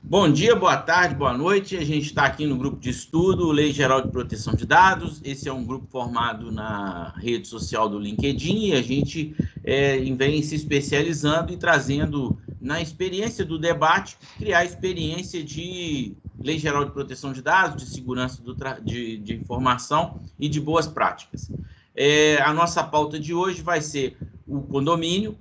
Bom dia, boa tarde, boa noite. A gente está aqui no grupo de estudo Lei Geral de Proteção de Dados. Esse é um grupo formado na rede social do LinkedIn e a gente vem se especializando e trazendo, na experiência do debate, criar a experiência de Lei Geral de Proteção de Dados, de segurança de informação e de boas práticas. A nossa pauta de hoje vai ser o condomínio,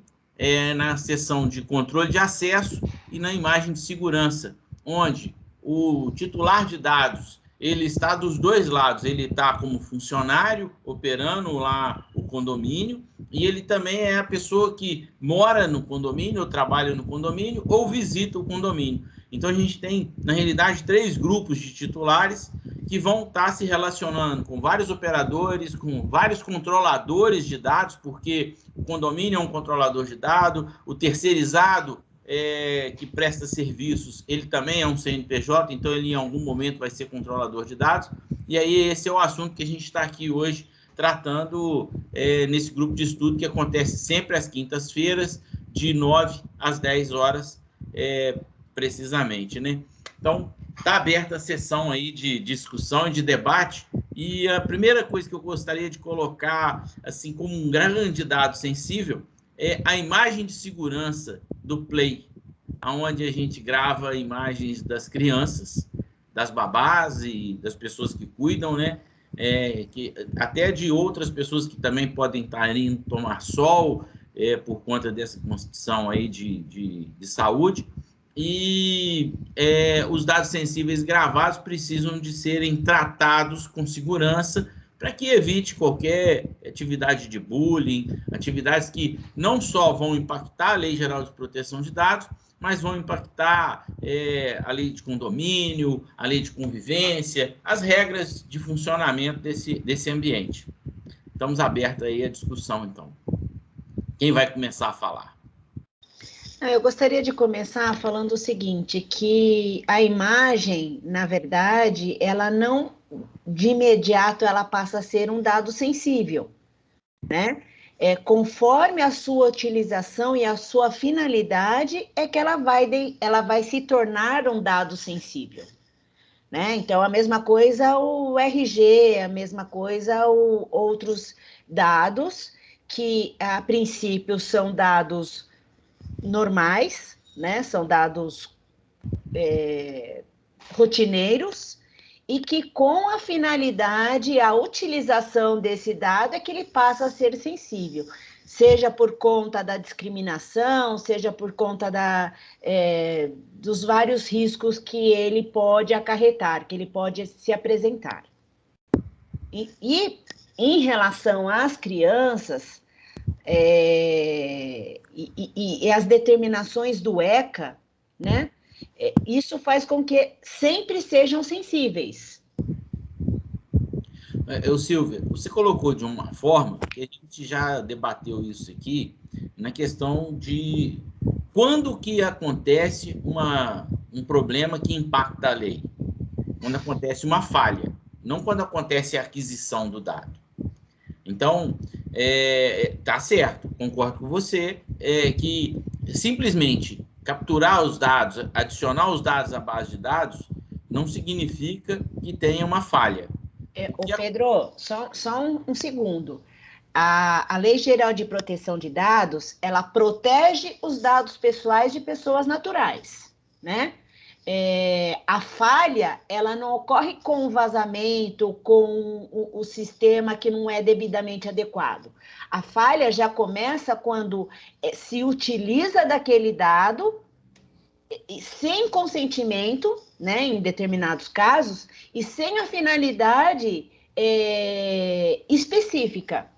na seção de controle de acesso e na imagem de segurança, onde o titular de dados ele está dos dois lados, ele está como funcionário operando lá o condomínio e ele também é a pessoa que mora no condomínio, ou trabalha no condomínio, ou visita o condomínio. Então a gente tem, na realidade, 3 grupos de titulares que vão estar se relacionando com vários operadores, com vários controladores de dados, porque o condomínio é um controlador de dados, o terceirizado que presta serviços, ele também é um CNPJ, então ele em algum momento vai ser controlador de dados. E aí esse é o assunto que a gente está aqui hoje tratando nesse grupo de estudo que acontece sempre às quintas-feiras, de 9 às 10 horas, precisamente, né? Então, está aberta a sessão aí de discussão e de debate, e a primeira coisa que eu gostaria de colocar, assim, como um grande dado sensível, é a imagem de segurança do Play, onde a gente grava imagens das crianças, das babás e das pessoas que cuidam, né? Até de outras pessoas que também podem estar indo tomar sol por conta dessa condição aí de saúde. E os dados sensíveis gravados precisam de serem tratados com segurança para que evite qualquer atividade de bullying, atividades que não só vão impactar a Lei Geral de Proteção de Dados, mas vão impactar a lei de condomínio, a lei de convivência, as regras de funcionamento desse ambiente. Estamos abertos aí à discussão, então. Quem vai começar a falar? Eu gostaria de começar falando o seguinte, que a imagem, na verdade, ela não, de imediato, ela passa a ser um dado sensível, né? Conforme a sua utilização e a sua finalidade, é que ela vai se tornar um dado sensível, né? Então, a mesma coisa o RG, a mesma coisa outros dados, que a princípio são dados normais, né? São dados rotineiros, e que com a finalidade, a utilização desse dado é que ele passa a ser sensível, seja por conta da discriminação, seja por conta dos vários riscos que ele pode acarretar, que ele pode se apresentar. E em relação às crianças, e as determinações do ECA, né? Isso faz com que sempre sejam sensíveis. Silvia, você colocou de uma forma que a gente já debateu isso aqui, na questão de quando que acontece um problema que impacta a lei. Quando acontece uma falha, não quando acontece a aquisição do dado. Então, tá certo, concordo com você, que simplesmente capturar os dados, adicionar os dados à base de dados, não significa que tenha uma falha. Pedro, só um segundo. A Lei Geral de Proteção de Dados, ela protege os dados pessoais de pessoas naturais, né? A falha, ela não ocorre com o vazamento, com o sistema que não é devidamente adequado. A falha já começa quando se utiliza daquele dado sem consentimento, né, em determinados casos, e sem a finalidade específica.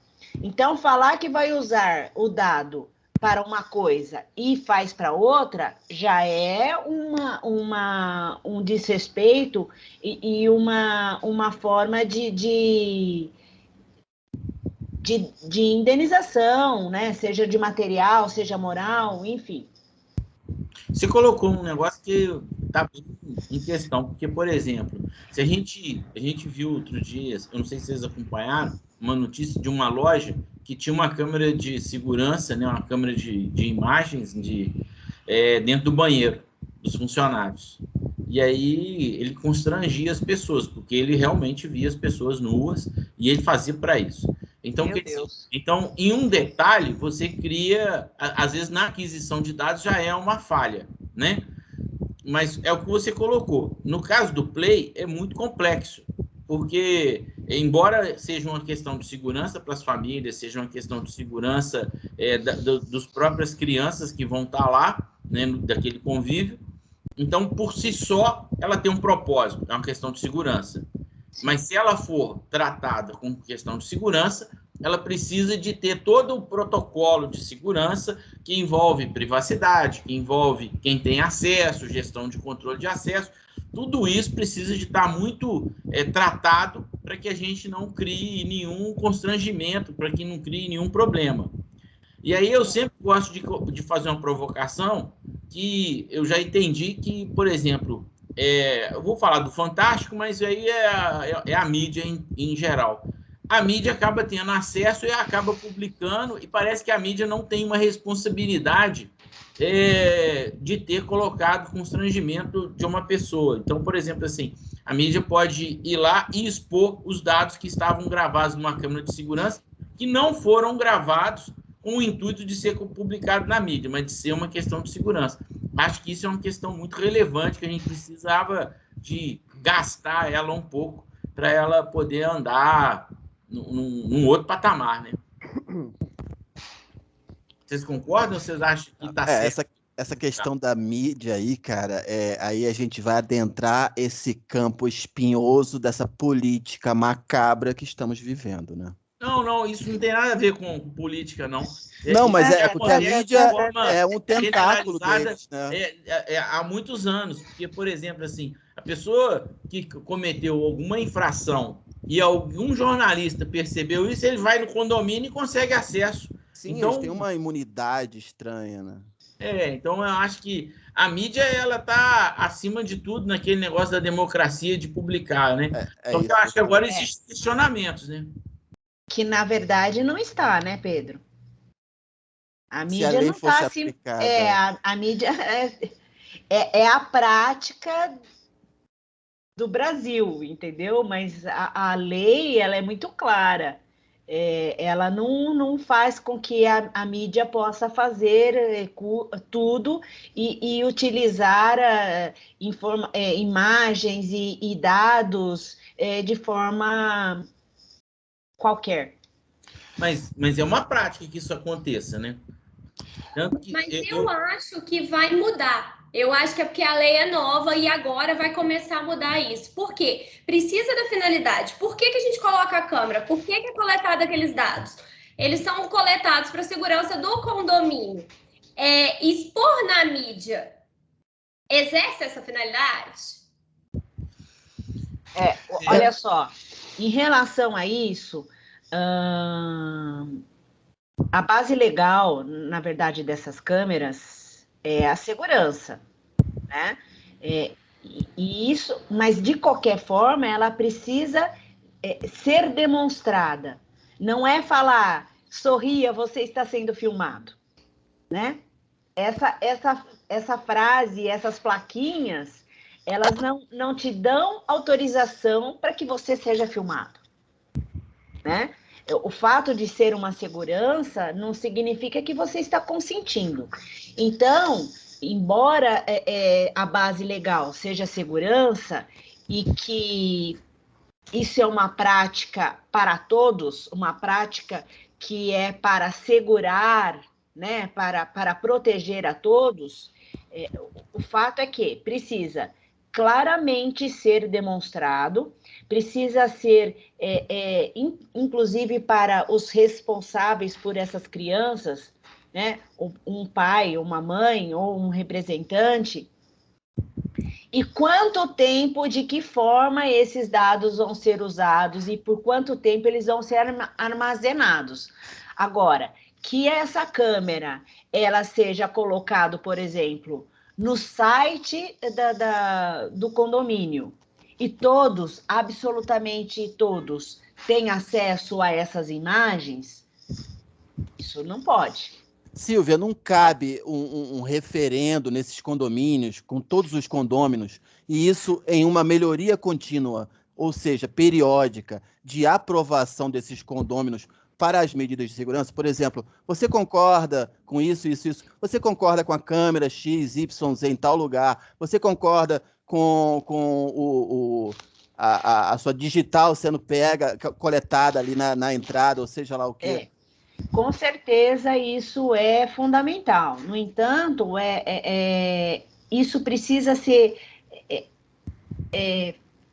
Então, falar que vai usar o dado para uma coisa e faz para outra, já é um desrespeito e uma forma de indenização, né? Seja de material, seja moral, enfim. Você colocou um negócio que está em questão, porque, por exemplo, se a gente viu outro dia, eu não sei se vocês acompanharam, uma notícia de uma loja que tinha uma câmera de segurança, né, uma câmera de imagens dentro do banheiro dos funcionários. E aí ele constrangia as pessoas, porque ele realmente via as pessoas nuas e ele fazia para isso. Então, então, em um detalhe, você cria, às vezes na aquisição de dados já é uma falha, né? Mas é o que você colocou. No caso do Play, é muito complexo, porque, embora seja uma questão de segurança para as famílias, seja uma questão de segurança dos próprias crianças que vão estar lá, né, daquele convívio, então, por si só, ela tem um propósito, é uma questão de segurança. Mas se ela for tratada com questão de segurança, ela precisa de ter todo o protocolo de segurança que envolve privacidade, que envolve quem tem acesso, gestão de controle de acesso. Tudo isso precisa de estar muito tratado para que a gente não crie nenhum constrangimento, para que não crie nenhum problema. E aí eu sempre gosto de fazer uma provocação que eu já entendi que, por exemplo, eu vou falar do Fantástico, mas aí é a mídia em geral. A mídia acaba tendo acesso e acaba publicando, e parece que a mídia não tem uma responsabilidade de ter colocado constrangimento de uma pessoa. Então, por exemplo, assim, a mídia pode ir lá e expor os dados que estavam gravados numa câmera de segurança que não foram gravados com o intuito de ser publicado na mídia, mas de ser uma questão de segurança. Acho que isso é uma questão muito relevante, que a gente precisava de gastar ela um pouco para ela poder andar num outro patamar, né? Vocês concordam ou vocês acham que está certo? Essa questão da mídia aí, cara, aí a gente vai adentrar esse campo espinhoso dessa política macabra que estamos vivendo, né? Não, isso não tem nada a ver com política, não. Não, mas porque a mídia é um tentáculo deles, né? Há muitos anos, porque, por exemplo, assim, a pessoa que cometeu alguma infração e algum jornalista percebeu isso, ele vai no condomínio e consegue acesso. Sim, então, eles têm uma imunidade estranha, né? Então eu acho que a mídia, ela tá acima de tudo naquele negócio da democracia de publicar, né? Só que eu acho que agora existem questionamentos, né? Que, na verdade, não está, né, Pedro? A mídia não está assim. A mídia é a prática do Brasil, entendeu? Mas a lei, ela é muito clara. Ela não faz com que a mídia possa fazer tudo e utilizar imagens e dados de forma qualquer. Mas é uma prática que isso aconteça, né? Mas eu acho que vai mudar. Eu acho que é porque a lei é nova e agora vai começar a mudar isso. Por quê? Precisa da finalidade. Por que a gente coloca a câmera? Por que é coletado aqueles dados? Eles são coletados para a segurança do condomínio. Expor na mídia exerce essa finalidade? Olha só, em relação a isso, a base legal, na verdade, dessas câmeras é a segurança, né? Mas de qualquer forma, ela precisa ser demonstrada. Não é falar, sorria, você está sendo filmado, né? Essa frase, essas plaquinhas, elas não te dão autorização para que você seja filmado, né? O fato de ser uma segurança não significa que você está consentindo. Então, embora a base legal seja segurança e que isso é uma prática para todos, uma prática que é para segurar, né, para proteger a todos, o fato é que precisa claramente ser demonstrado, precisa ser, inclusive para os responsáveis por essas crianças, né, um pai, uma mãe ou um representante, e quanto tempo, de que forma esses dados vão ser usados e por quanto tempo eles vão ser armazenados. Agora, que essa câmera, ela seja colocada, por exemplo, no site do condomínio e todos, absolutamente todos, têm acesso a essas imagens, isso não pode. Silvia, não cabe um referendo nesses condomínios, com todos os condôminos, e isso em uma melhoria contínua, ou seja, periódica, de aprovação desses condôminos para as medidas de segurança? Por exemplo, você concorda com isso? Você concorda com a câmera X, Y, Z em tal lugar? Você concorda com a sua digital sendo coletada ali na entrada, ou seja lá o quê? Com certeza isso é fundamental. No entanto, isso precisa ser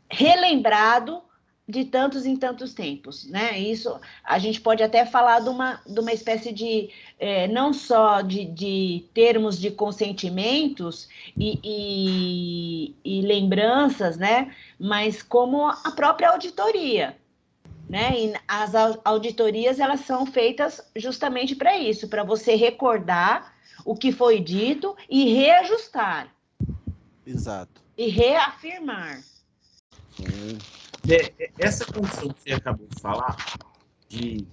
relembrado de tantos em tantos tempos, né? Isso a gente pode até falar de uma espécie de não só de termos de consentimentos e lembranças, né? Mas como a própria auditoria. Né? E as auditorias, elas são feitas justamente para isso, para você recordar o que foi dito e reajustar. Exato. E reafirmar. Essa condição que você acabou de falar,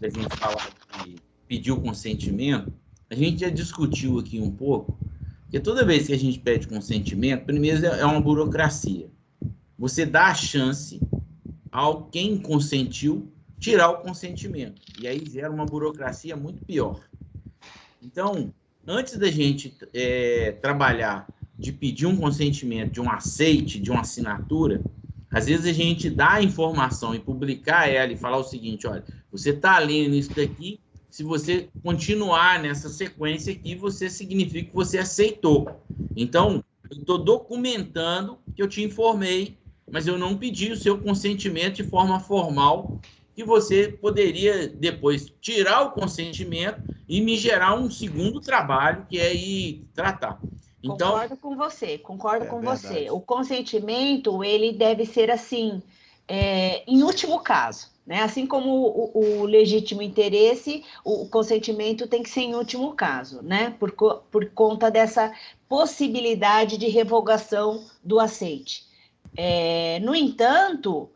da gente falar de pedir o consentimento, a gente já discutiu aqui um pouco, porque toda vez que a gente pede consentimento, primeiro é uma burocracia. Você dá a chance ao quem consentiu tirar o consentimento. E aí gera uma burocracia muito pior. Então, antes da gente trabalhar de pedir um consentimento, de um aceite, de uma assinatura, às vezes a gente dá a informação e publicar ela e falar o seguinte, olha, você está lendo isso daqui, se você continuar nessa sequência aqui, você significa que você aceitou. Então, eu estou documentando que eu te informei, mas eu não pedi o seu consentimento de forma formal, que você poderia depois tirar o consentimento e me gerar um segundo trabalho, que é ir tratar. Então, concordo com você. O consentimento, ele deve ser assim, em último caso, né? Assim como o legítimo interesse, o consentimento tem que ser em último caso, né? Por conta dessa possibilidade de revogação do aceite. No entanto,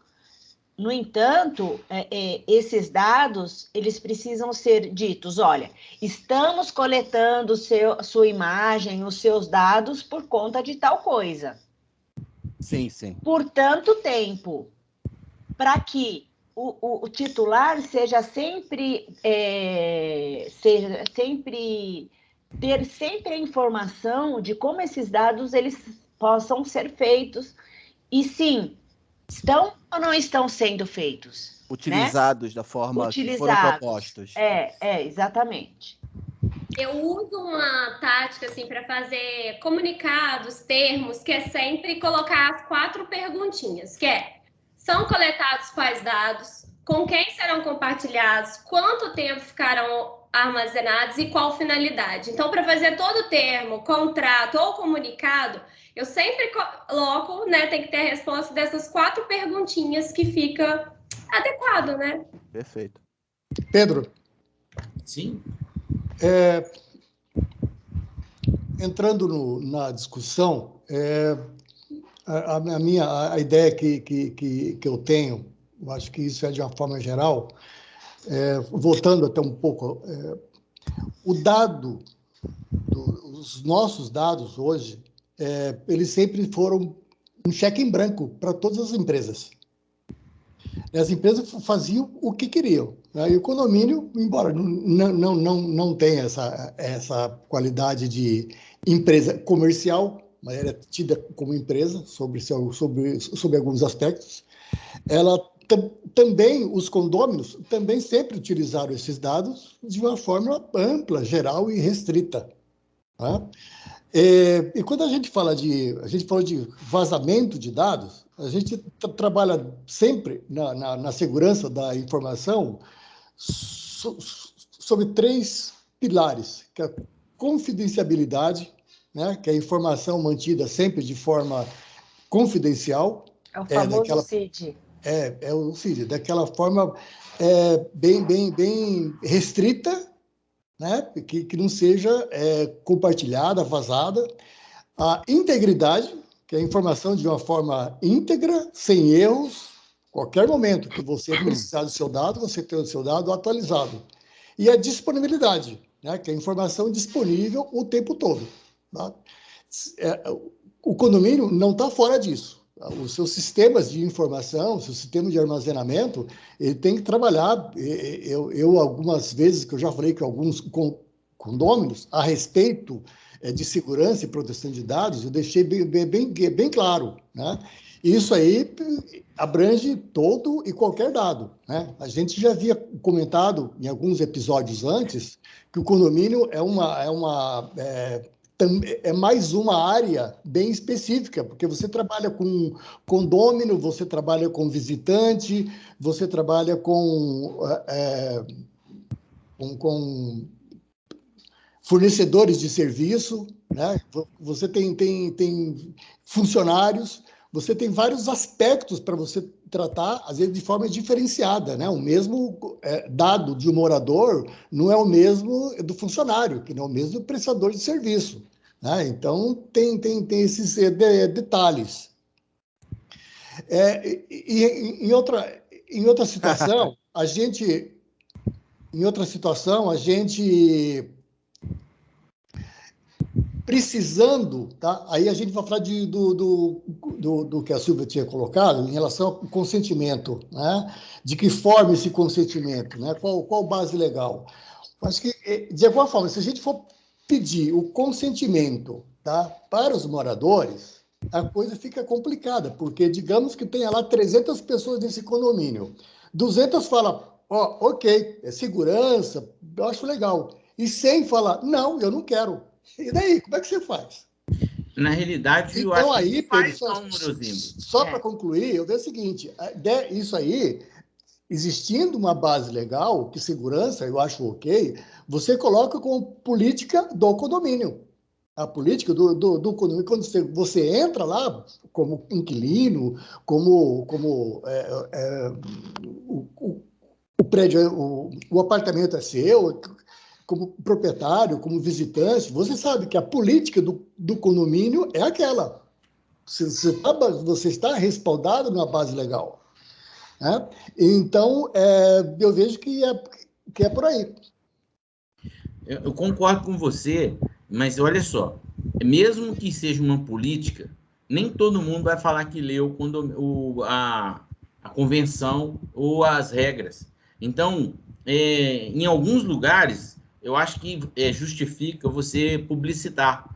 esses dados, eles precisam ser ditos, olha, estamos coletando sua imagem, os seus dados por conta de tal coisa. Sim, sim. Por tanto tempo, para que o titular seja sempre, ter sempre a informação de como esses dados, eles possam ser feitos, e sim, estão ou não estão sendo feitos? Utilizados, né? Da forma que foram propostos. Exatamente. Eu uso uma tática assim para fazer comunicados, termos, que é sempre colocar as 4 perguntinhas, que são coletados quais dados, com quem serão compartilhados, quanto tempo ficarão armazenados e qual finalidade. Então, para fazer todo termo, contrato ou comunicado, eu sempre coloco, né, tem que ter a resposta dessas 4 perguntinhas que fica adequado, né? Perfeito. Pedro. Sim. Entrando na discussão, a ideia que eu tenho, eu acho que isso é de uma forma geral, voltando até um pouco, os nossos dados hoje, eles sempre foram um cheque em branco para todas as empresas. As empresas faziam o que queriam, né? E o condomínio, embora não tenha essa qualidade de empresa comercial, mas era tida como empresa sobre alguns aspectos, ela também, os condôminos também sempre utilizaram esses dados de uma forma ampla, geral e restrita. Tá? E quando a gente fala de vazamento de dados, a gente trabalha sempre na segurança da informação sobre 3 pilares, que é a confidencialidade, né, que é a informação mantida sempre de forma confidencial. É o famoso CID. É o CID, daquela forma bem restrita, né, que não seja compartilhada, vazada. A integridade, que é a informação de uma forma íntegra, sem erros, qualquer momento que você precisar do seu dado, você tem o seu dado atualizado. E a disponibilidade, né, que é a informação disponível o tempo todo. Tá? O condomínio não está fora disso. Os seus sistemas de informação, o seu sistema de armazenamento, ele tem que trabalhar. Eu algumas vezes, que eu já falei com alguns condôminos a respeito de segurança e proteção de dados, eu deixei bem claro, né? Isso aí abrange todo e qualquer dado, né? A gente já havia comentado em alguns episódios antes que o condomínio é mais uma área bem específica, porque você trabalha com condômino, você trabalha com visitante, você trabalha com fornecedores de serviço, né? Você tem funcionários, você tem vários aspectos para você tratar, às vezes, de forma diferenciada, né? O mesmo dado de um morador não é o mesmo do funcionário, que não é o mesmo do prestador de serviço, né? Então, tem esses detalhes. Em outra situação, a gente precisando, tá? Aí a gente vai falar do que a Silvia tinha colocado em relação ao consentimento, né? De que forma esse consentimento, né? Qual base legal? Acho que, de alguma forma, se a gente for pedir o consentimento, tá, para os moradores, a coisa fica complicada, porque digamos que tenha lá 300 pessoas nesse condomínio, 200 falam, ok, é segurança, eu acho legal, e 100 falam, não, eu não quero. E daí, como é que você faz? Na realidade, então, eu acho aí, que Pedro, faz só para concluir, eu vejo o seguinte, isso aí, existindo uma base legal, que segurança, eu acho ok, você coloca como política do condomínio. A política do condomínio, quando você entra lá como inquilino, como o prédio, o apartamento é seu, como proprietário, como visitante, você sabe que a política do condomínio é aquela. Você está respaldado numa base legal. Né? Então, eu vejo que é por aí. Eu concordo com você, mas olha só, mesmo que seja uma política, nem todo mundo vai falar que leu a convenção ou as regras. Então, em alguns lugares, eu acho que justifica você publicitar,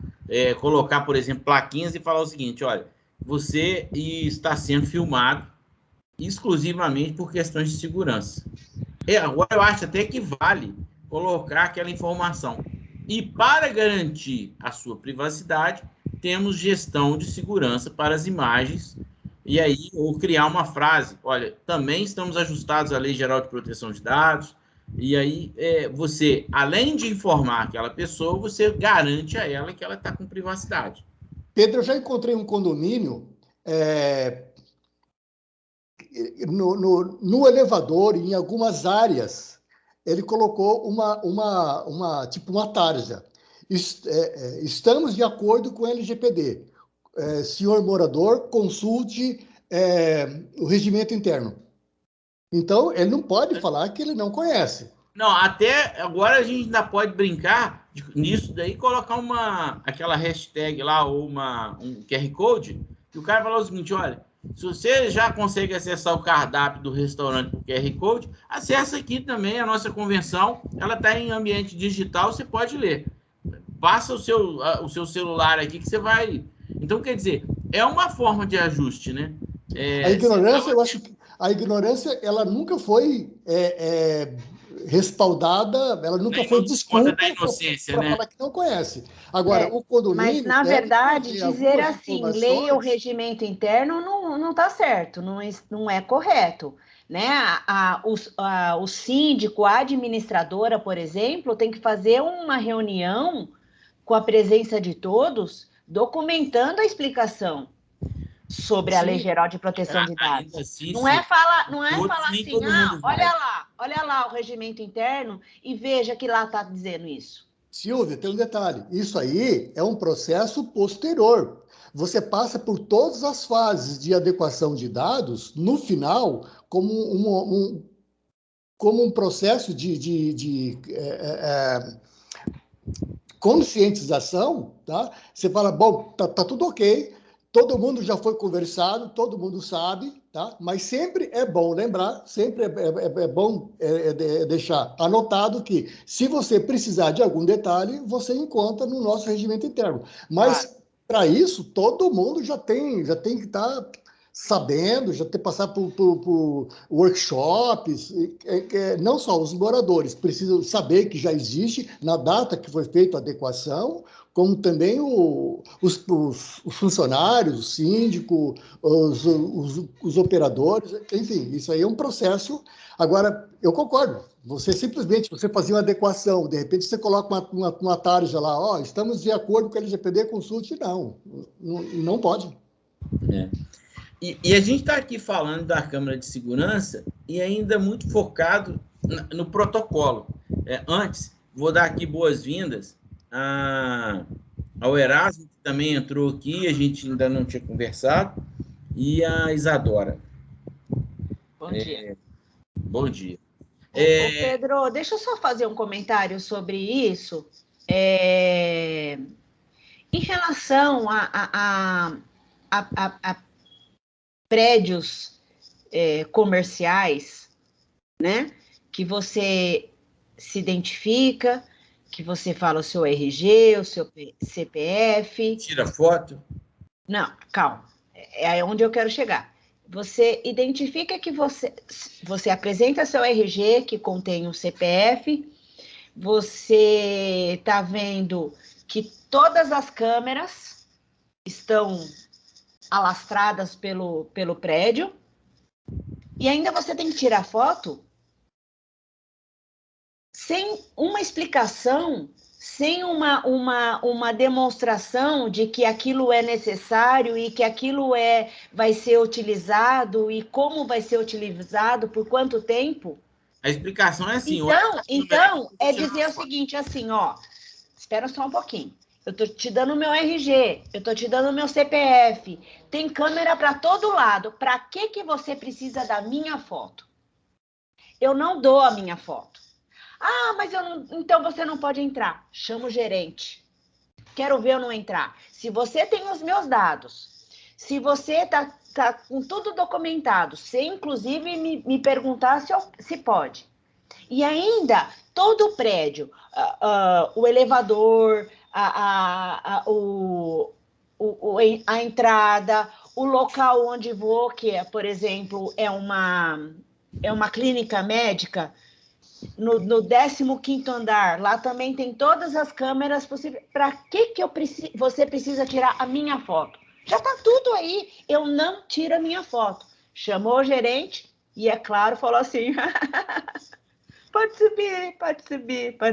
colocar, por exemplo, plaquinhas e falar o seguinte, olha, você está sendo filmado exclusivamente por questões de segurança. Agora, eu acho até que vale colocar aquela informação. E para garantir a sua privacidade, temos gestão de segurança para as imagens, e aí, ou criar uma frase, olha, também estamos ajustados à Lei Geral de Proteção de Dados, e aí você, além de informar aquela pessoa, você garante a ela que ela está com privacidade. Pedro, eu já encontrei um condomínio no elevador, em algumas áreas, ele colocou tipo uma tarja. Estamos de acordo com o LGPD. Senhor morador, consulte o regimento interno. Então, ele não pode falar que ele não conhece. Não, até agora a gente ainda pode brincar nisso daí, colocar aquela hashtag lá, ou um QR Code, que o cara falou o seguinte, olha, se você já consegue acessar o cardápio do restaurante por QR Code, acessa aqui também a nossa convenção, ela está em ambiente digital, você pode ler. Passa o seu celular aqui que você vai... Então, quer dizer, é uma forma de ajuste, né? A ignorância, eu acho que a ignorância, ela nunca foi respaldada, ela nunca foi desculpa da inocência, para falar que não conhece. Agora, o condomínio... Mas, na verdade, dizer assim, leia o regimento interno não está certo, não é correto. Né? O síndico, a administradora, por exemplo, tem que fazer uma reunião com a presença de todos, documentando a explicação sobre a Lei Geral de Proteção de Dados. Assim, não é falar assim, olha lá o regimento interno e veja que lá está dizendo isso. Silvia, tem um detalhe. Isso aí é um processo posterior. Você passa por todas as fases de adequação de dados, no final, como um processo de conscientização, tá? Você fala, bom, tá tudo ok, todo mundo já foi conversado, todo mundo sabe, tá? Mas sempre é bom lembrar, sempre é bom deixar anotado que, se você precisar de algum detalhe, você encontra no nosso regimento interno. Mas, para isso, todo mundo já tem que estar sabendo, já ter passado por workshops, não só os moradores precisam saber que já existe, na data que foi feita a adequação, como também os funcionários, o síndico, os operadores, enfim, isso aí é um processo. Agora, eu concordo, você fazia uma adequação, de repente você coloca uma tarja lá, estamos de acordo com a LGPD, consulte, não pode. E a gente está aqui falando da Câmara de Segurança e ainda muito focado no protocolo. Antes, vou dar aqui boas-vindas ao Erasmo, que também entrou aqui, a gente ainda não tinha conversado, e a Isadora. Bom dia. Bom dia. Pedro, deixa eu só fazer um comentário sobre isso. Em relação a prédios comerciais, né? Que você se identifica, que você fala o seu RG, o seu CPF. Tira foto? Não, calma. É onde eu quero chegar. Você identifica que você apresenta seu RG, que contém um CPF, você está vendo que todas as câmeras estão alastradas pelo prédio, e ainda você tem que tirar foto sem uma explicação, sem uma demonstração de que aquilo é necessário e que aquilo vai ser utilizado e como vai ser utilizado, por quanto tempo. A explicação é assim. Então é dizer o seguinte, assim, espera só um pouquinho. Eu estou te dando o meu RG, eu estou te dando o meu CPF, tem câmera para todo lado. Para que você precisa da minha foto? Eu não dou a minha foto. Mas então você não pode entrar. Chama o gerente. Quero ver eu não entrar. Se você tem os meus dados, se você tá com tudo documentado, você inclusive me perguntar se pode. E ainda, todo o prédio, o elevador, a entrada, o local onde vou, que por exemplo, é uma clínica médica, no 15º andar, lá também tem todas as câmeras possíveis. Para que você precisa tirar a minha foto? Já está tudo aí, eu não tiro a minha foto. Chamou o gerente e, é claro, falou assim... Pode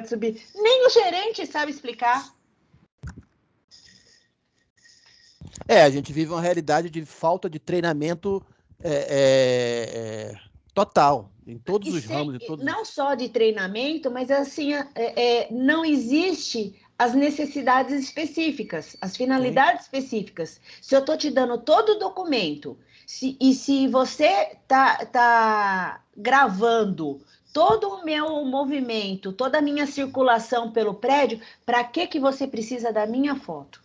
subir. Nem o gerente sabe explicar. A gente vive uma realidade de falta de treinamento total, em todos os ramos. Não só de treinamento, mas assim, não existe as necessidades específicas, as finalidades específicas. Se eu estou te dando todo o documento, e se você tá gravando todo o meu movimento, toda a minha circulação pelo prédio, para que você precisa da minha foto?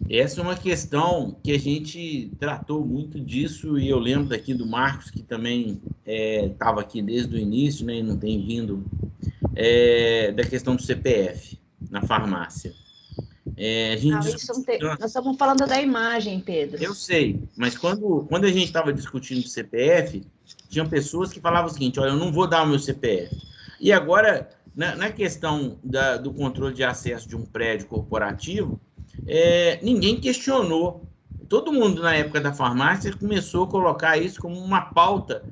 Essa é uma questão que a gente tratou muito disso, e eu lembro daqui do Marcos, que também estava aqui desde o início, né, e não tem vindo, da questão do CPF na farmácia. Nós estamos falando da imagem, Pedro. Eu sei, mas quando a gente estava discutindo o CPF, tinham pessoas que falavam o seguinte: olha, eu não vou dar o meu CPF. E agora, na questão do controle de acesso de um prédio corporativo, ninguém questionou. Todo mundo, na época da farmácia, começou a colocar isso como uma pauta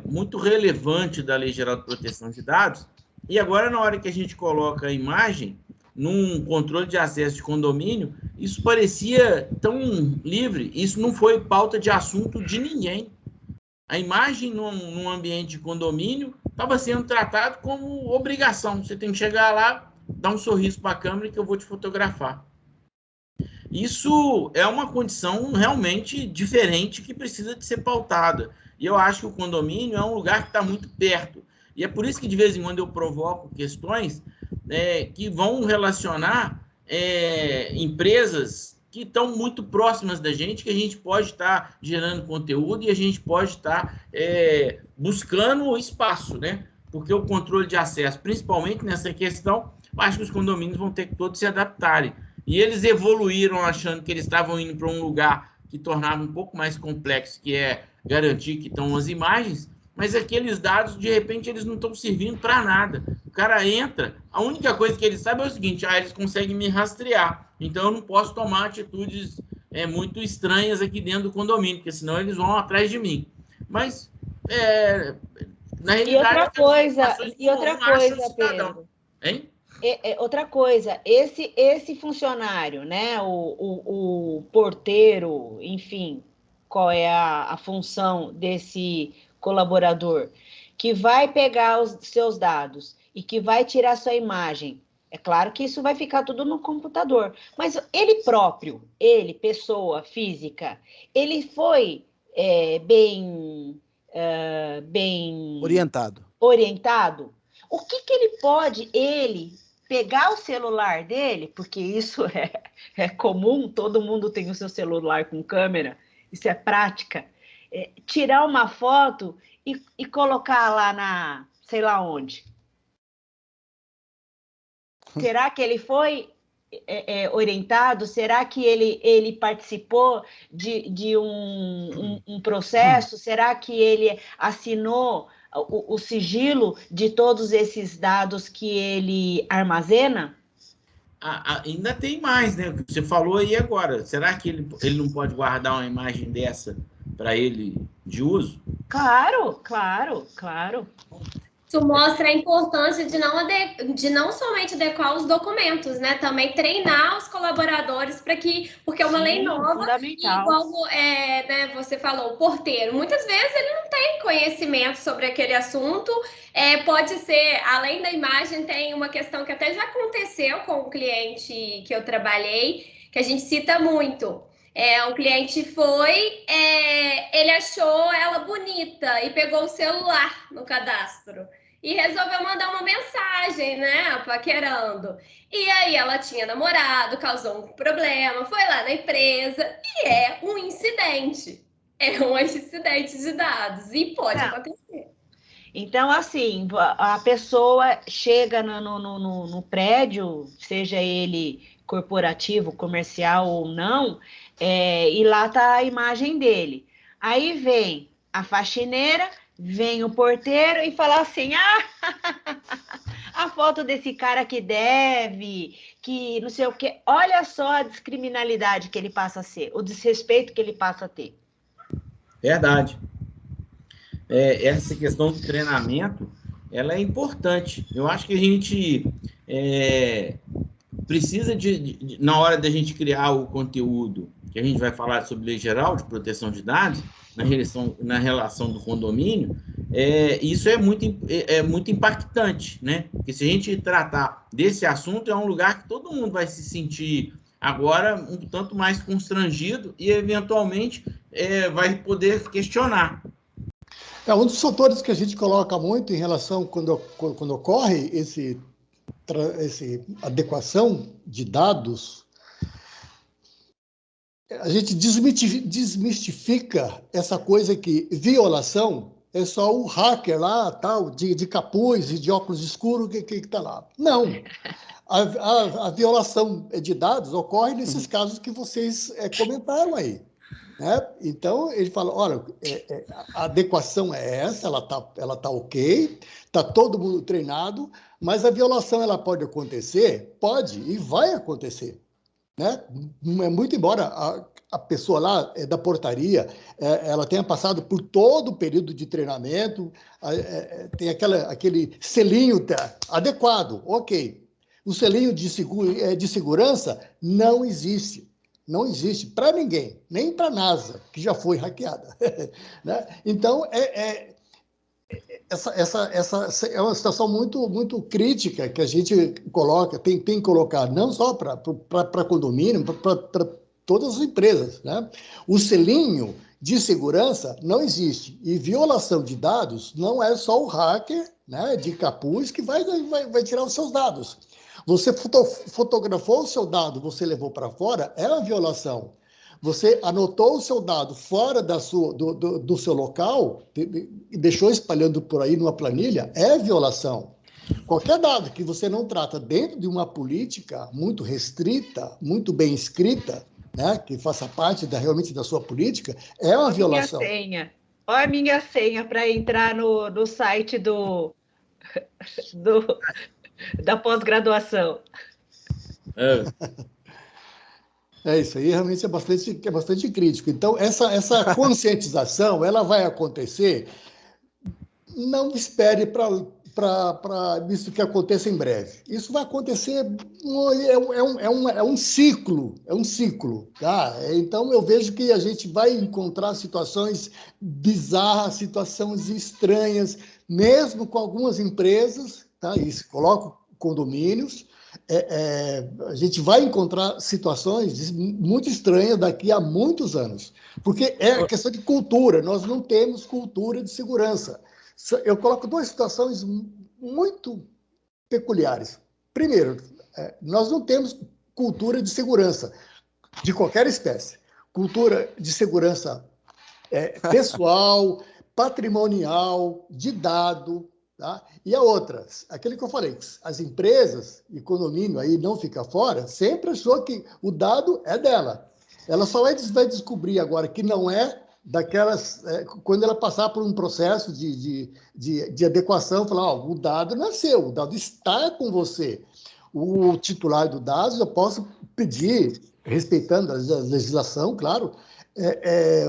muito relevante da Lei Geral de Proteção de Dados. E agora, na hora que a gente coloca a imagem num controle de acesso de condomínio, isso parecia tão livre. Isso não foi pauta de assunto de ninguém. A imagem num ambiente de condomínio estava sendo tratado como obrigação. Você tem que chegar lá, dar um sorriso para a câmera que eu vou te fotografar. Isso é uma condição realmente diferente que precisa de ser pautada. E eu acho que o condomínio é um lugar que está muito perto. E é por isso que, de vez em quando, eu provoco questões que vão relacionar empresas que estão muito próximas da gente, que a gente pode estar gerando conteúdo e a gente pode estar buscando espaço, né? Porque o controle de acesso, principalmente nessa questão, eu acho que os condomínios vão ter que todos se adaptarem. E eles evoluíram achando que eles estavam indo para um lugar que tornava um pouco mais complexo, que é garantir que estão as imagens, mas aqueles dados, de repente, eles não estão servindo para nada. O cara entra, a única coisa que ele sabe é o seguinte: eles conseguem me rastrear, então eu não posso tomar atitudes muito estranhas aqui dentro do condomínio, porque senão eles vão atrás de mim. Mas, na realidade... E outra coisa, Pedro. Hein? Outra coisa, esse funcionário, né, o porteiro, enfim, qual é a função desse colaborador, que vai pegar os seus dados e que vai tirar sua imagem. É claro que isso vai ficar tudo no computador, mas ele próprio, ele, pessoa física, ele foi bem orientado? O que ele pode, pegar o celular dele, porque isso é comum, todo mundo tem o seu celular com câmera, isso é prática, tirar uma foto e colocar lá na, sei lá onde. Será que ele foi orientado? Será que ele participou de um processo? Será que ele assinou o sigilo de todos esses dados que ele armazena? Ainda tem mais, né? O que você falou aí agora. Será que ele não pode guardar uma imagem dessa para ele de uso? Claro. Isso mostra a importância de não somente adequar os documentos, né? Também treinar os colaboradores porque é uma lei nova, fundamental. Igual né, você falou, o porteiro, muitas vezes ele não tem conhecimento sobre aquele assunto. Pode ser, além da imagem, tem uma questão que até já aconteceu com o cliente que eu trabalhei, que a gente cita muito. Um cliente foi, ele achou ela bonita e pegou o celular no cadastro e resolveu mandar uma mensagem, né, paquerando. E aí ela tinha namorado, causou um problema, foi lá na empresa e é um incidente. É um incidente de dados e pode acontecer. Então, assim, a pessoa chega no prédio, seja ele corporativo, comercial ou não, e lá está a imagem dele. Aí vem a faxineira, vem o porteiro e fala assim: a foto desse cara que deve, que não sei o quê. Olha só a descriminalidade que ele passa a ser, o desrespeito que ele passa a ter. Verdade. Essa questão do treinamento, ela é importante. Eu acho que a gente precisa na hora da gente criar o conteúdo, que a gente vai falar sobre lei geral de proteção de dados, na relação do condomínio, isso é muito impactante, né? Porque se a gente tratar desse assunto, é um lugar que todo mundo vai se sentir agora um tanto mais constrangido e, eventualmente, vai poder questionar. Um dos fatores que a gente coloca muito em relação quando ocorre esse adequação de dados, a gente desmistifica essa coisa que violação é só o hacker lá, tal, de capuz e de óculos escuros que está lá. Não. A violação de dados ocorre nesses casos que vocês comentaram aí. Né? Então, ele fala, olha, a adequação é essa, ela tá ok, está todo mundo treinado, mas a violação ela pode acontecer? Pode, e vai acontecer. Né? Muito embora a pessoa lá da portaria ela tenha passado por todo o período de treinamento, tem aquele selinho adequado, ok. O selinho de segurança não existe. Não existe para ninguém, nem para a NASA, que já foi hackeada. Né? Então, essa é uma situação muito crítica que a gente coloca, tem que colocar, não só para condomínio, para todas as empresas, né? O selinho de segurança não existe. E violação de dados não é só o hacker, né, de capuz que vai tirar os seus dados. Você fotografou o seu dado, você levou para fora, é uma violação. Você anotou o seu dado fora do seu local e deixou espalhando por aí numa planilha, é violação. Qualquer dado que você não trata dentro de uma política muito restrita, muito bem escrita, né, que faça parte realmente da sua política, é uma violação. Olha a minha senha para entrar no site da pós-graduação. É isso aí, realmente é bastante crítico. Então, essa conscientização, ela vai acontecer, não espere para isso que aconteça em breve. Isso vai acontecer, é um ciclo, tá? Então, eu vejo que a gente vai encontrar situações bizarras, situações estranhas, mesmo com algumas empresas, tá? Isso, coloco condomínios, a gente vai encontrar situações muito estranhas daqui a muitos anos, porque é questão de cultura, nós não temos cultura de segurança. Eu coloco duas situações muito peculiares. Primeiro, nós não temos cultura de segurança de qualquer espécie. Cultura de segurança pessoal, patrimonial, de dado. Tá? E a outra, aquele que eu falei, as empresas e condomínio aí não fica fora, sempre achou que o dado é dela. Ela só vai descobrir agora que não é daquelas, quando ela passar por um processo de adequação, falar, o dado não é seu, o dado está com você. O titular do dado, eu posso pedir, respeitando a legislação, claro,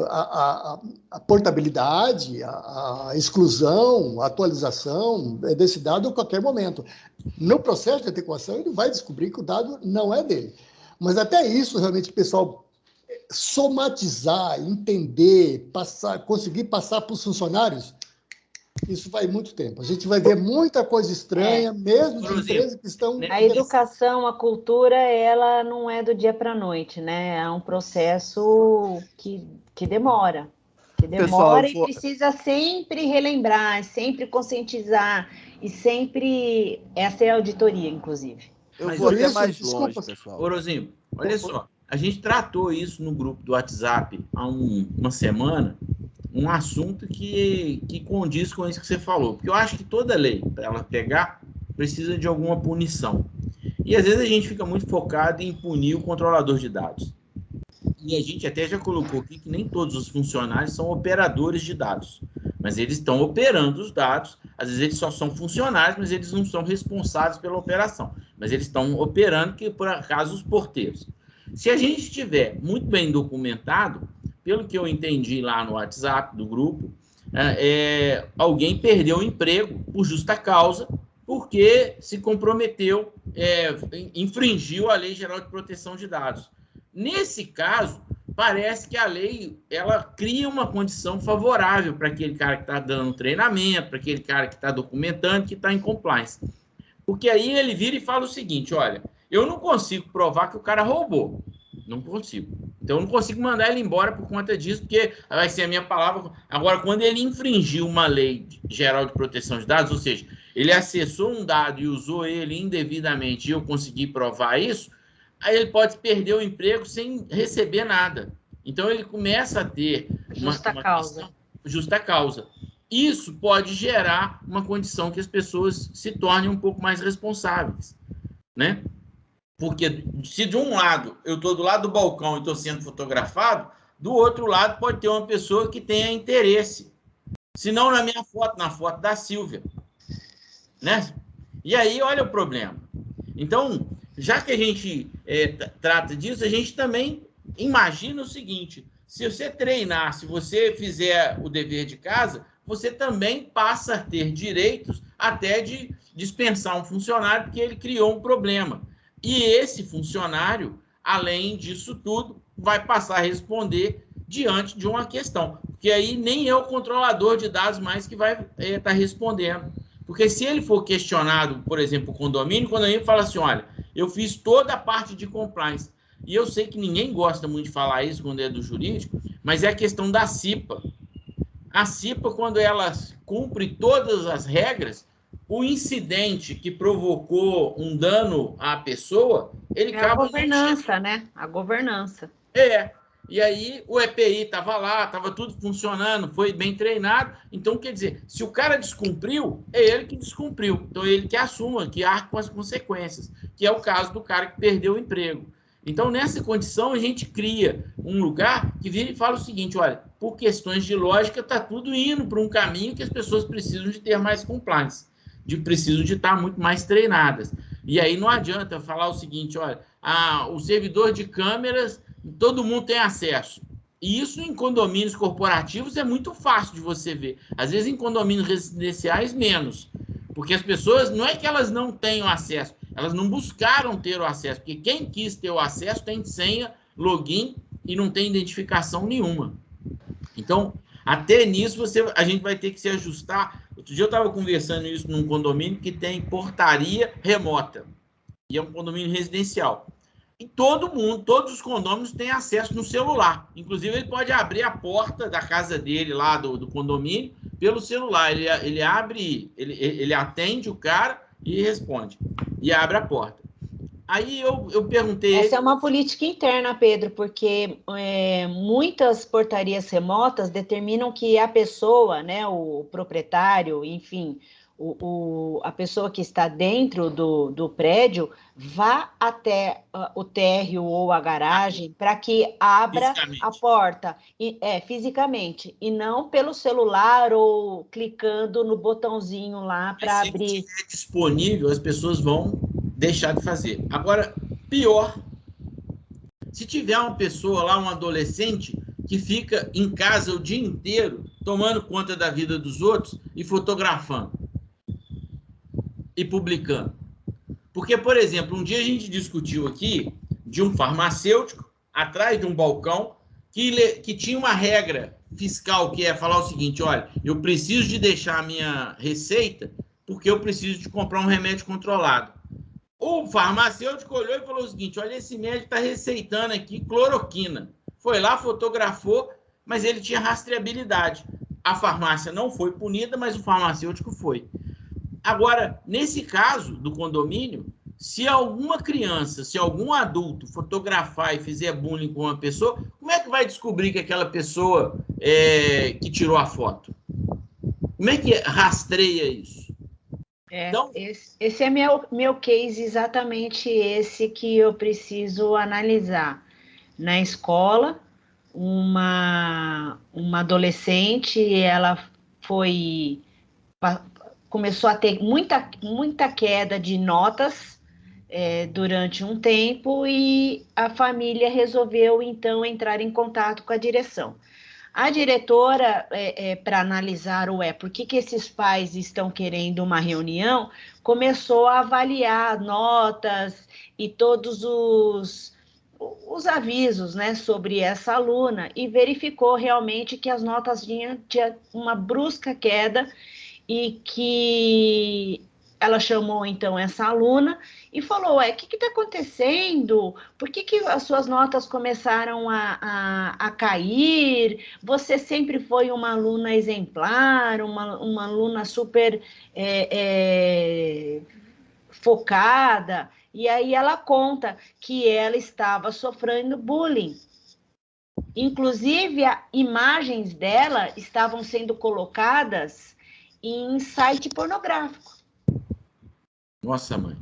a portabilidade, a exclusão, a atualização desse dado a qualquer momento. No processo de adequação, ele vai descobrir que o dado não é dele. Mas até isso, realmente, o pessoal somatizar, entender, conseguir passar para os funcionários, isso vai muito tempo. A gente vai ver muita coisa estranha, mesmo de empresas que estão... A educação, a cultura, ela não é do dia para a noite, né? É um processo que demora. Pessoal, e precisa sempre relembrar, sempre conscientizar, e sempre... Essa é a auditoria, inclusive. Eu vou até mais longe, pessoal. Orozinho, olha só. A gente tratou isso no grupo do WhatsApp há uma semana, um assunto que condiz com isso que você falou. Porque eu acho que toda lei, para ela pegar, precisa de alguma punição. E às vezes a gente fica muito focado em punir o controlador de dados. E a gente até já colocou aqui que nem todos os funcionários são operadores de dados. Mas eles estão operando os dados. Às vezes eles só são funcionários, mas eles não são responsáveis pela operação. Mas eles estão operando, que por acaso, os porteiros. Se a gente estiver muito bem documentado, pelo que eu entendi lá no WhatsApp do grupo, alguém perdeu o emprego por justa causa, porque se comprometeu, infringiu a Lei Geral de Proteção de Dados. Nesse caso, parece que a lei ela cria uma condição favorável para aquele cara que está dando treinamento, para aquele cara que está documentando, que está em compliance. Porque aí ele vira e fala o seguinte, olha, eu não consigo provar que o cara roubou. Não consigo. Então, eu não consigo mandar ele embora por conta disso, porque vai ser a minha palavra. Agora, quando ele infringiu uma lei geral de proteção de dados, ou seja, ele acessou um dado e usou ele indevidamente e eu consegui provar isso, aí ele pode perder o emprego sem receber nada. Então, ele começa a ter justa causa. Isso pode gerar uma condição que as pessoas se tornem um pouco mais responsáveis, né? Porque se de um lado eu estou do lado do balcão e estou sendo fotografado, do outro lado pode ter uma pessoa que tenha interesse. Se não na minha foto, na foto da Silvia. Né? E aí, olha o problema. Então, já que a gente trata disso, a gente também imagina o seguinte, se você treinar, se você fizer o dever de casa, você também passa a ter direitos até de dispensar um funcionário porque ele criou um problema. E esse funcionário, além disso tudo, vai passar a responder diante de uma questão. Porque aí nem é o controlador de dados mais que vai estar respondendo. Porque se ele for questionado, por exemplo, o condomínio fala assim, olha, eu fiz toda a parte de compliance. E eu sei que ninguém gosta muito de falar isso quando é do jurídico, mas é a questão da CIPA. A CIPA, quando ela cumpre todas as regras, o incidente que provocou um dano à pessoa, ele acaba... a governança, né? A governança. E aí o EPI estava lá, estava tudo funcionando, foi bem treinado. Então, quer dizer, se o cara descumpriu, é ele que descumpriu. Então, ele que assuma, que arque com as consequências, que é o caso do cara que perdeu o emprego. Então, nessa condição, a gente cria um lugar que vira e fala o seguinte, olha, por questões de lógica, está tudo indo para um caminho que as pessoas precisam de ter mais compliance, precisam de estar muito mais treinadas. E aí não adianta falar o seguinte, olha, o servidor de câmeras, todo mundo tem acesso. E isso em condomínios corporativos é muito fácil de você ver. Às vezes em condomínios residenciais, menos. Porque as pessoas, não é que elas não tenham acesso, elas não buscaram ter o acesso, porque quem quis ter o acesso tem senha, login e não tem identificação nenhuma. Então, até nisso a gente vai ter que se ajustar. Outro dia eu estava conversando isso num condomínio que tem portaria remota, e é um condomínio residencial. E todos os condôminos têm acesso no celular. Inclusive, ele pode abrir a porta da casa dele, lá do condomínio, pelo celular. Ele abre, ele atende o cara e responde. E abre a porta. Aí eu perguntei... Essa é uma política interna, Pedro, porque muitas portarias remotas determinam que a pessoa, né, o proprietário, enfim, a pessoa que está dentro do prédio vá até o térreo ou a garagem para que abra a porta fisicamente, e não pelo celular ou clicando no botãozinho lá para abrir. Se estiver disponível, as pessoas vão deixar de fazer. Agora, pior, se tiver uma pessoa lá, um adolescente, que fica em casa o dia inteiro tomando conta da vida dos outros e fotografando e publicando. Porque, por exemplo, um dia a gente discutiu aqui de um farmacêutico atrás de um balcão que tinha uma regra fiscal, que é falar o seguinte, olha, eu preciso de deixar a minha receita porque eu preciso de comprar um remédio controlado. O farmacêutico olhou e falou o seguinte, olha, esse médico está receitando aqui cloroquina. Foi lá, fotografou, mas ele tinha rastreabilidade. A farmácia não foi punida, mas o farmacêutico foi. Agora, nesse caso do condomínio, se alguma criança, se algum adulto fotografar e fizer bullying com uma pessoa, como é que vai descobrir que aquela pessoa que tirou a foto? Como é que rastreia isso? Então, esse é meu case, exatamente esse que eu preciso analisar. Na escola, uma adolescente, ela começou a ter muita queda de notas durante um tempo, e a família resolveu, então, entrar em contato com a direção. A diretora, para analisar por que esses pais estão querendo uma reunião, começou a avaliar notas e todos os avisos, né, sobre essa aluna, e verificou realmente que as notas tinham uma brusca queda, e que ela chamou, então, essa aluna e falou, o que está acontecendo? Por que as suas notas começaram a cair? Você sempre foi uma aluna exemplar, uma aluna super focada. E aí ela conta que ela estava sofrendo bullying. Inclusive, imagens dela estavam sendo colocadas em site pornográfico. Nossa, mãe.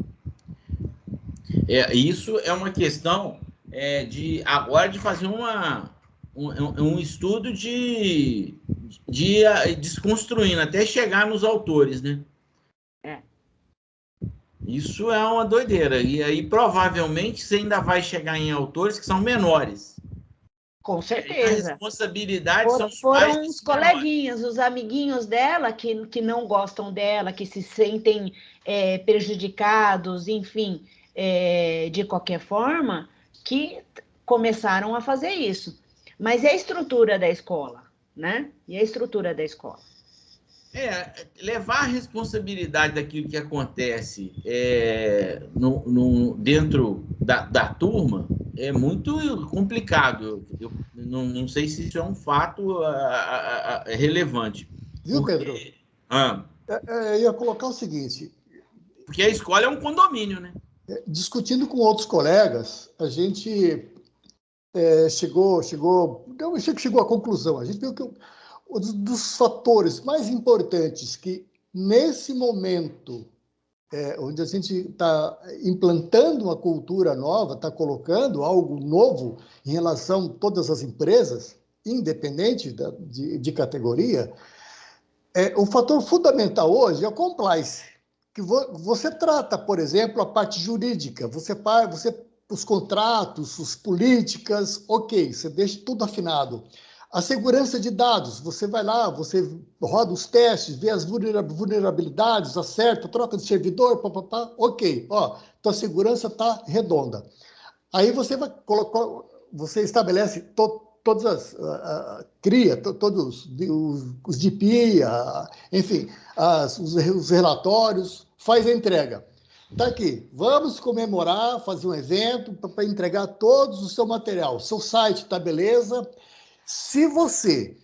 Isso é uma questão agora de fazer um estudo de desconstruindo, até chegar nos autores, né? Isso é uma doideira. E aí, provavelmente, você ainda vai chegar em autores que são menores. Com certeza. A responsabilidade são os pais. Foram os coleguinhas, os amiguinhos dela que não gostam dela, que se sentem prejudicados, enfim, de qualquer forma, que começaram a fazer isso. Mas e a estrutura da escola, né? E a estrutura da escola? Levar a responsabilidade daquilo que acontece dentro da turma é muito complicado. Eu não sei se isso é um fato relevante. Viu, Pedro? Eu ia colocar o seguinte... Porque a escola é um condomínio, né? Discutindo com outros colegas, a gente chegou à conclusão. A gente viu que um dos fatores mais importantes que, nesse momento, onde a gente está implantando uma cultura nova, está colocando algo novo em relação a todas as empresas, independente de categoria, o fator fundamental hoje é o compliance, que você trata, por exemplo, a parte jurídica, os contratos, as políticas, ok, você deixa tudo afinado. A segurança de dados, você vai lá, você roda os testes, vê as vulnerabilidades, acerta, troca de servidor, ok, tua segurança está redonda. Aí você vai colocar, você estabelece todas as... cria todos os DP, enfim, os relatórios, faz a entrega. Está aqui, vamos comemorar, fazer um evento para entregar todos o seu material. Seu site está beleza. Se você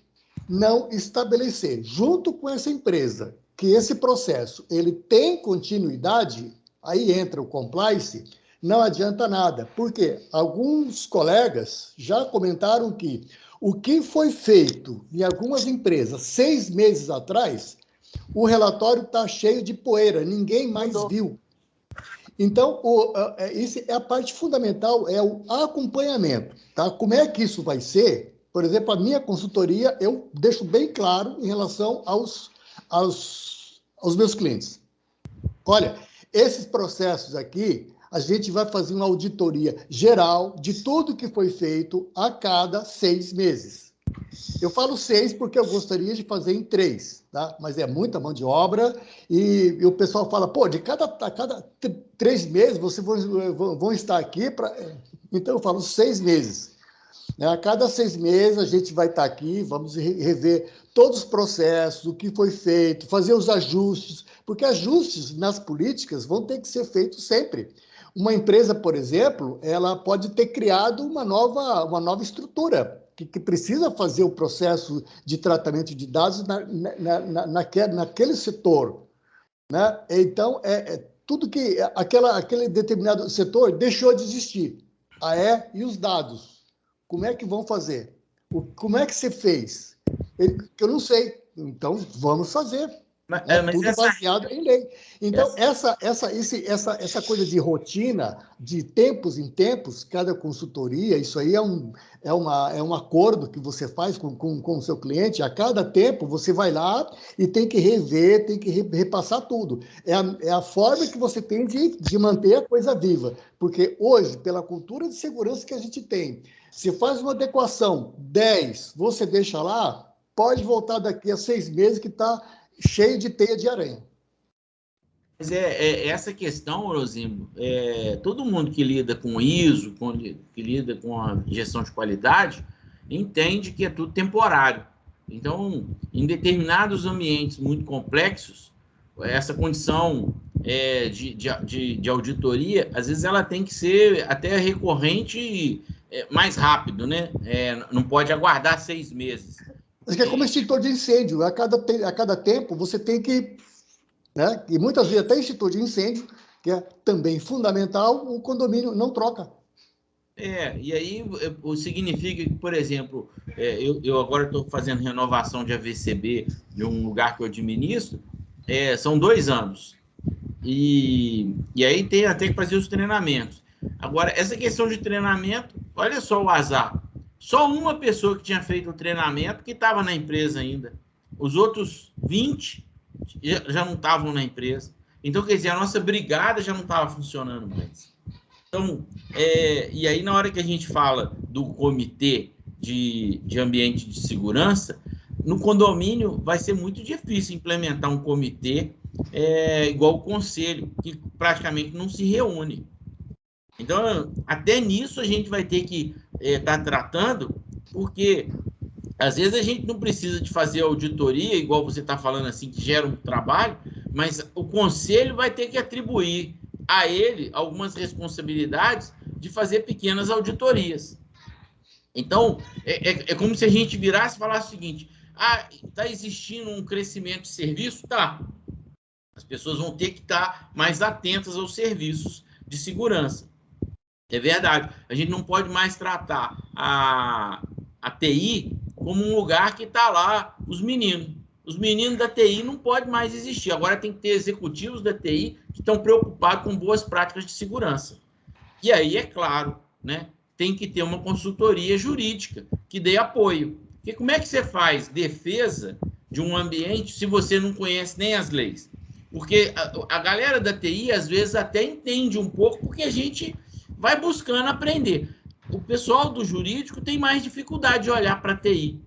não estabelecer, junto com essa empresa, que esse processo ele tem continuidade, aí entra o compliance, não adianta nada. Porque alguns colegas já comentaram que o que foi feito em algumas empresas 6 meses atrás, o relatório está cheio de poeira, ninguém mais viu. Então, isso é a parte fundamental, é o acompanhamento. Tá? Como é que isso vai ser? Por exemplo, a minha consultoria, eu deixo bem claro em relação aos meus clientes. Olha, esses processos aqui, a gente vai fazer uma auditoria geral de tudo que foi feito a cada 6 meses. Eu falo 6 porque eu gostaria de fazer em 3, tá? Mas é muita mão de obra e o pessoal fala, pô, a cada 3 meses vocês vão estar aqui para... Então eu falo 6 meses. A cada 6 meses a gente vai estar aqui, vamos rever todos os processos, o que foi feito, fazer os ajustes, porque ajustes nas políticas vão ter que ser feitos sempre. Uma empresa, por exemplo, ela pode ter criado uma nova estrutura, que precisa fazer o processo de tratamento de dados naquele setor. Né? Então, tudo que aquele determinado setor deixou de existir. E os dados? Como é que vão fazer? Como é que você fez? Eu não sei. Então, vamos fazer. Mas tudo baseado em lei. Então, essa coisa de rotina, de tempos em tempos, cada consultoria, isso aí é um acordo que você faz com o seu cliente. A cada tempo, você vai lá e tem que rever, tem que repassar tudo. É a forma que você tem de manter a coisa viva. Porque hoje, pela cultura de segurança que a gente tem, se faz uma adequação 10, você deixa lá, pode voltar daqui a 6 meses que está cheio de teia de aranha. Mas essa questão, Orozimbo, todo mundo que lida com ISO, que lida com a gestão de qualidade, entende que é tudo temporário. Então, em determinados ambientes muito complexos, essa condição de auditoria, às vezes ela tem que ser até recorrente mais rápido, né? Não pode aguardar 6 meses. Acho que é como extintor de incêndio. A cada tempo você tem que... Né? E muitas vezes até extintor de incêndio, que é também fundamental, o condomínio não troca. E aí significa que, por exemplo, eu agora estou fazendo renovação de AVCB de um lugar que eu administro, são 2 anos. E aí tem até que fazer os treinamentos. Agora, essa questão de treinamento, olha só o azar. Só uma pessoa que tinha feito o treinamento que estava na empresa ainda. Os outros 20 já não estavam na empresa. Então, quer dizer, a nossa brigada já não estava funcionando mais. Então, e aí na hora que a gente fala do comitê de ambiente de segurança, no condomínio vai ser muito difícil implementar um comitê igual o conselho, que praticamente não se reúne. Então, até nisso a gente vai ter que estar tratando, porque às vezes a gente não precisa de fazer auditoria, igual você está falando assim, que gera um trabalho, mas o conselho vai ter que atribuir a ele algumas responsabilidades de fazer pequenas auditorias. Então, é como se a gente virasse e falasse o seguinte: está existindo um crescimento de serviço? Tá. As pessoas vão ter que estar mais atentas aos serviços de segurança. É verdade. A gente não pode mais tratar a TI como um lugar que está lá os meninos. Os meninos da TI não podem mais existir. Agora tem que ter executivos da TI que estão preocupados com boas práticas de segurança. E aí, é claro, né, tem que ter uma consultoria jurídica que dê apoio. Porque como é que você faz defesa de um ambiente se você não conhece nem as leis? Porque a galera da TI, às vezes, até entende um pouco, porque a gente vai buscando aprender. O pessoal do jurídico tem mais dificuldade de olhar para a TI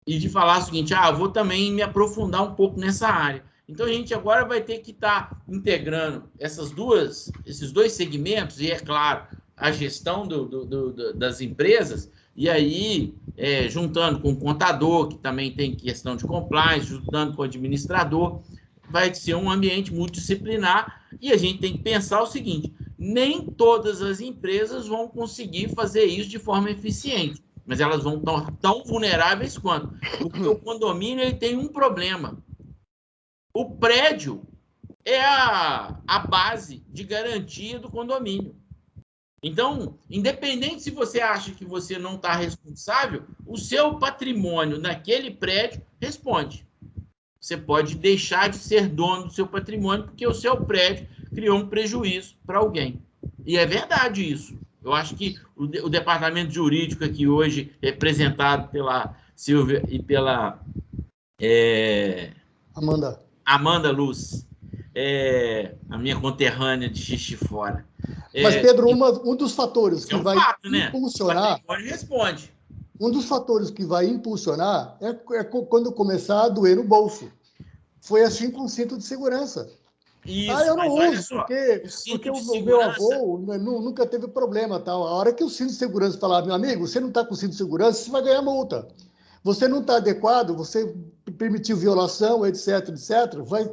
e de falar o seguinte: eu vou também me aprofundar um pouco nessa área. Então, a gente agora vai ter que estar integrando esses dois segmentos, e, é claro, a gestão das empresas, e aí juntando com o contador, que também tem questão de compliance, juntando com o administrador, vai ser um ambiente multidisciplinar, e a gente tem que pensar o seguinte: nem todas as empresas vão conseguir fazer isso de forma eficiente, mas elas vão estar tão vulneráveis quanto. Porque o condomínio ele tem um problema. O prédio é a base de garantia do condomínio. Então, independente se você acha que você não está responsável, o seu patrimônio naquele prédio responde. Você pode deixar de ser dono do seu patrimônio porque o seu prédio criou um prejuízo para alguém. E é verdade isso. Eu acho que o departamento jurídico aqui hoje, representado pela Silvia e pela Amanda Luz, a minha conterrânea de Xixi Fora. Mas, Pedro, um dos fatores que vai impulsionar... O patrimônio responde. Um dos fatores que vai impulsionar é quando começar a doer no bolso. Foi assim com o cinto de segurança. Isso, eu não uso, porque o meu avô nunca teve problema. Tal. A hora que o cinto de segurança falar: meu amigo, você não está com cinto de segurança, você vai ganhar multa. Você não está adequado, você permitiu violação, etc., vai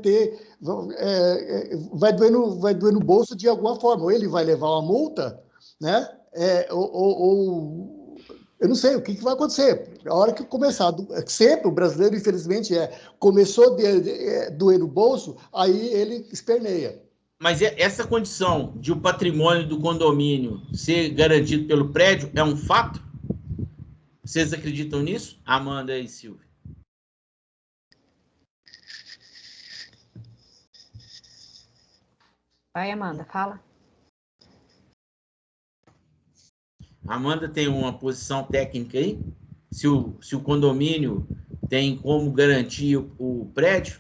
doer no bolso de alguma forma. Ou ele vai levar uma multa, né? Eu não sei o que vai acontecer. A hora que começar, sempre o brasileiro, infelizmente, começou a doer no bolso, aí ele esperneia. Mas essa condição de o patrimônio do condomínio ser garantido pelo prédio é um fato? Vocês acreditam nisso? Amanda e Silvia. Vai, Amanda, fala. Amanda tem uma posição técnica aí? Se o condomínio tem como garantir o prédio?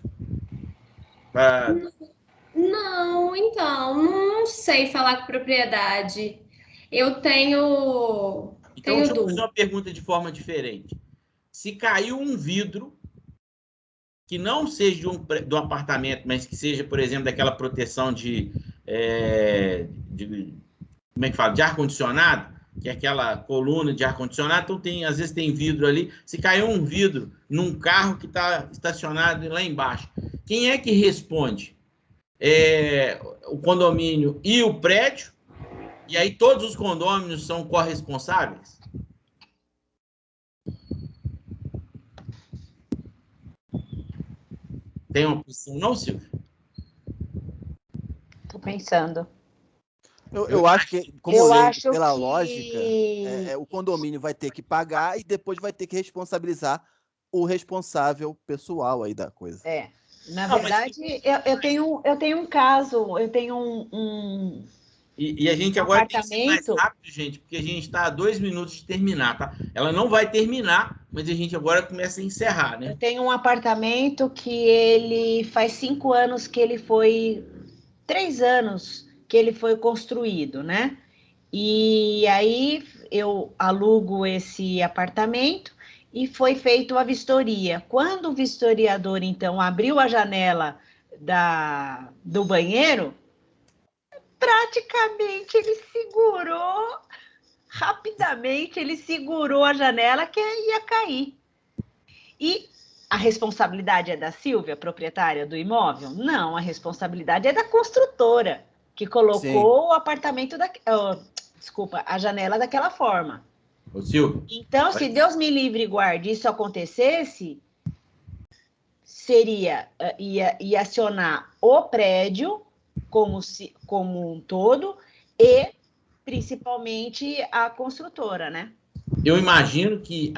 Não, então, não sei falar com propriedade. Eu tenho... Então, deixa eu fazer uma pergunta de forma diferente. Se caiu um vidro que não seja do apartamento, mas que seja, por exemplo, daquela proteção de como é que fala? De ar-condicionado, que é aquela coluna de ar-condicionado, então às vezes tem vidro ali. Se caiu um vidro num carro que está estacionado lá embaixo, quem é que responde? O condomínio e o prédio? E aí todos os condôminos são corresponsáveis? Tem uma posição não, Silvio? Estou pensando. Eu acho que, pela lógica, o condomínio vai ter que pagar e depois vai ter que responsabilizar o responsável pessoal aí da coisa. Na verdade, eu tenho um caso, eu tenho um E a gente agora tem que ser mais rápido, gente, porque a gente está a 2 minutos de terminar, tá? Ela não vai terminar, mas a gente agora começa a encerrar, né? Eu tenho um apartamento que ele faz 5 anos que ele foi... 3 anos que ele foi construído, né? E aí eu alugo esse apartamento e foi feita a vistoria. Quando o vistoriador, então, abriu a janela do banheiro, praticamente ele segurou rapidamente ele segurou a janela que ia cair. E a responsabilidade é da Silvia, proprietária do imóvel? Não, a responsabilidade é da construtora, que colocou o apartamento desculpa, a janela daquela forma. Ô, Silvio. Então, se Deus me livre e guarde, isso acontecesse, ia acionar o prédio como um todo e principalmente a construtora, né? Eu imagino que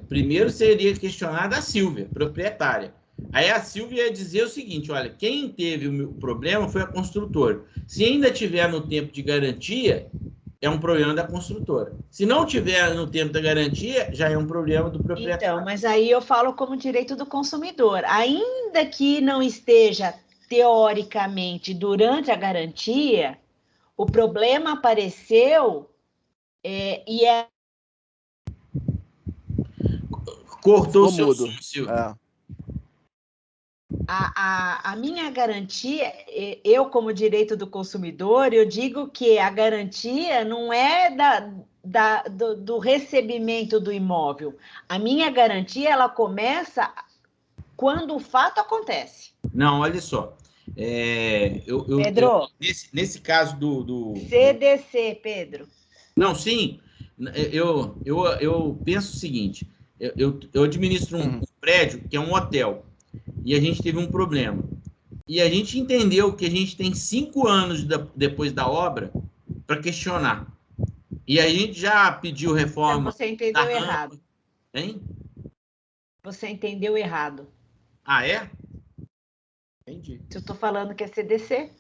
primeiro seria questionada a Silvia, proprietária. Aí a Silvia ia dizer o seguinte: olha, quem teve o problema foi a construtora. Se ainda tiver no tempo de garantia, é um problema da construtora. Se não tiver no tempo da garantia, já é um problema do proprietário. Então, mas aí eu falo como direito do consumidor. Ainda que não esteja teoricamente durante a garantia, o problema apareceu e é. Cortou o seu som, Silvio. A minha garantia, eu como direito do consumidor, eu digo que a garantia não é do recebimento do imóvel. A minha garantia, ela começa quando o fato acontece. Não, olha só. Pedro? Nesse caso do... CDC, Pedro. Não, sim. Eu penso o seguinte. Eu administro um prédio que é um hotel. E a gente teve um problema. E a gente entendeu que a gente tem 5 anos depois da obra para questionar. E a gente já pediu reforma. Então, você entendeu errado. Hein? Você entendeu errado. Ah, é? Entendi. Eu estou falando que é CDC.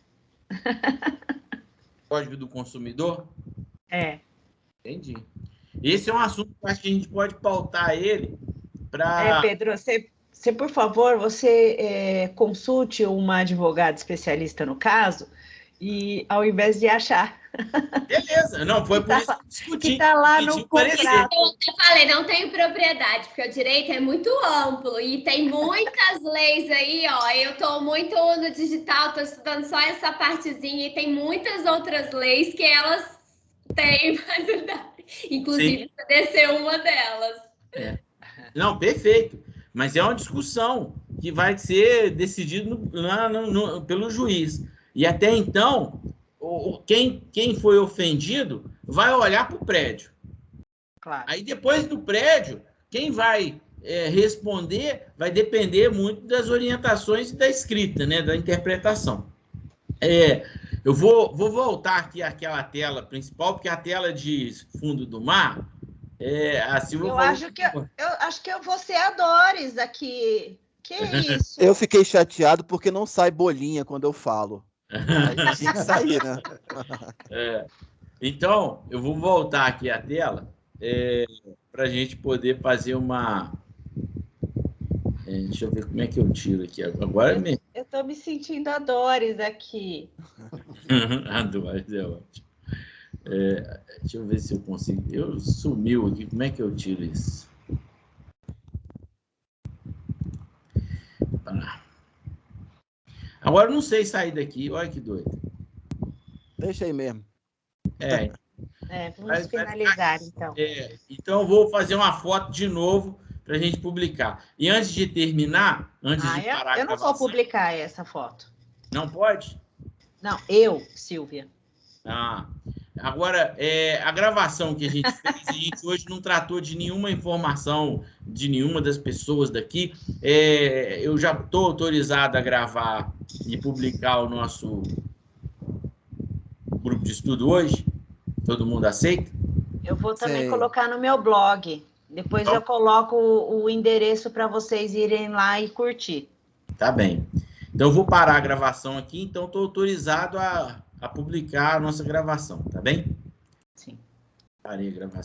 Código do Consumidor? É. Entendi. Esse é um assunto que acho que a gente pode pautar ele para... Pedro, você, por favor, você consulte uma advogada especialista no caso e ao invés de achar. Beleza, não, foi por isso que eu discuti. Que está lá no contrato. Eu falei, não tenho propriedade, porque o direito é muito amplo e tem muitas leis aí, ó. Eu estou muito no digital, estou estudando só essa partezinha e tem muitas outras leis que elas têm, inclusive CDC uma delas. Não, perfeito. Mas é uma discussão que vai ser decidida pelo juiz. E até então, quem foi ofendido vai olhar para o prédio. Claro. Aí, depois do prédio, quem vai responder vai depender muito das orientações da escrita, né, da interpretação. Eu vou voltar aqui àquela tela principal, porque a tela de fundo do mar... a Silvia eu acho que eu vou ser a Doris aqui. Que isso? Eu fiquei chateado porque não sai bolinha quando eu falo. Aí tinha que sair, né? Então, eu vou voltar aqui à tela para a gente poder fazer uma... deixa eu ver como é que eu tiro aqui. Agora eu estou me sentindo a Doris aqui. A Doris é ótimo. Deixa eu ver se eu consigo. Sumiu aqui. Como é que eu tiro isso? Agora eu não sei sair daqui. Olha que doido. Deixa aí mesmo. Vamos finalizar, então. Então eu vou fazer uma foto de novo para a gente publicar. E antes de terminar, eu não vou publicar essa foto. Não pode? Não, eu, Silvia. Agora, a gravação que a gente fez, a gente hoje não tratou de nenhuma informação de nenhuma das pessoas daqui. Eu já estou autorizado a gravar e publicar o nosso grupo de estudo hoje. Todo mundo aceita? Eu vou também colocar no meu blog. Depois eu coloco o endereço para vocês irem lá e curtir. Tá bem. Então, eu vou parar a gravação aqui. Então, estou autorizado a publicar a nossa gravação, tá bem? Sim. Parei a gravação.